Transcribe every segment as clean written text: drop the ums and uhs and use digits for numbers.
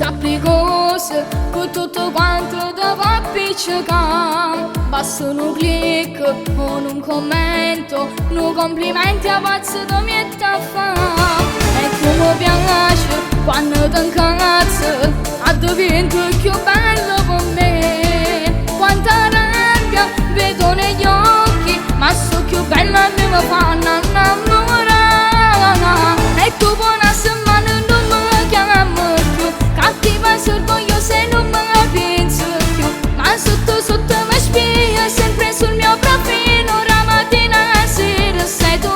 sappi cose che tutto quanto ti va appiccicare. Basta un click o un commento, un complimento a pazzo ti metti a fare. E tu mi piace quando ti incazzi, a divento più bello per me. Quanta rabbia vedo negli occhi, ma so più bella che mi fanno innamorare. E tu buona settimana non mi chiamo più, cattiva sorgoglio se non mi penso più, ma sotto sotto mi spia sempre sul mio profilo, la mattina e sera sei tu.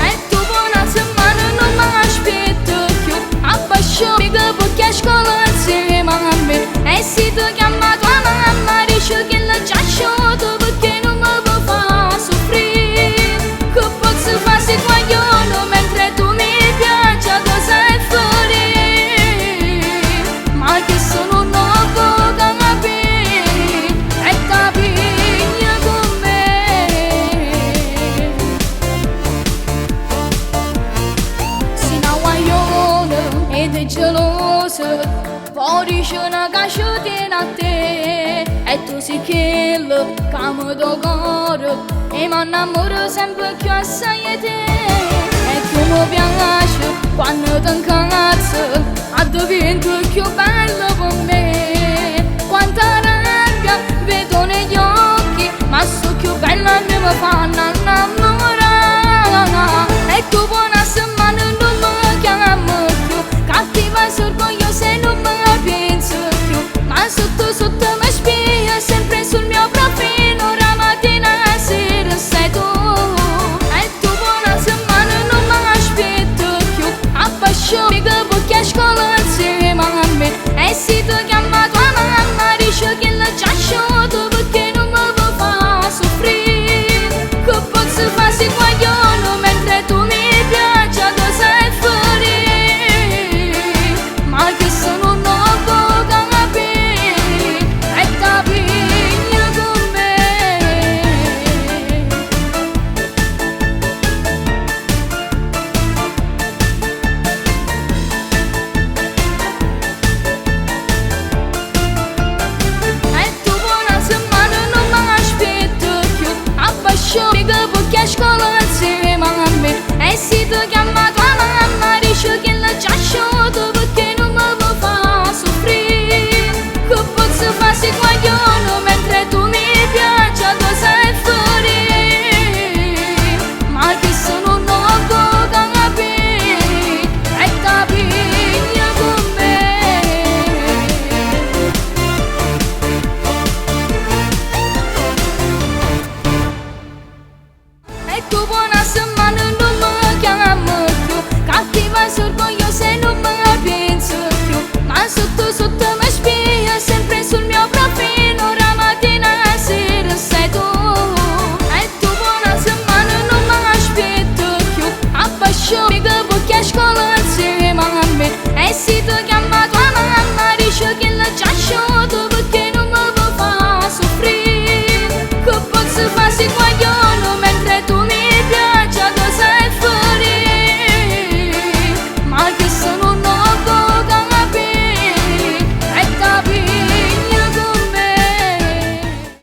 E tu buona settimana non mi aspetto più, abbasciami che perché a scuola insieme a me. E se ti chiama tua mamma dice che l'ha già sciolto perché non mi può far soffrire. Che posso fare se guagliolo mentre tu mi piaci a cosa è fuori. Ma che sono un nuovo da capire e capire con me. Si una guaglione ed è gelosa, fuori c'è una casciutina a te. E tu sei quello che mi do cuore e mi innamoro sempre più assai di te. E tu mi piace quando ti incazzi, a divento più bello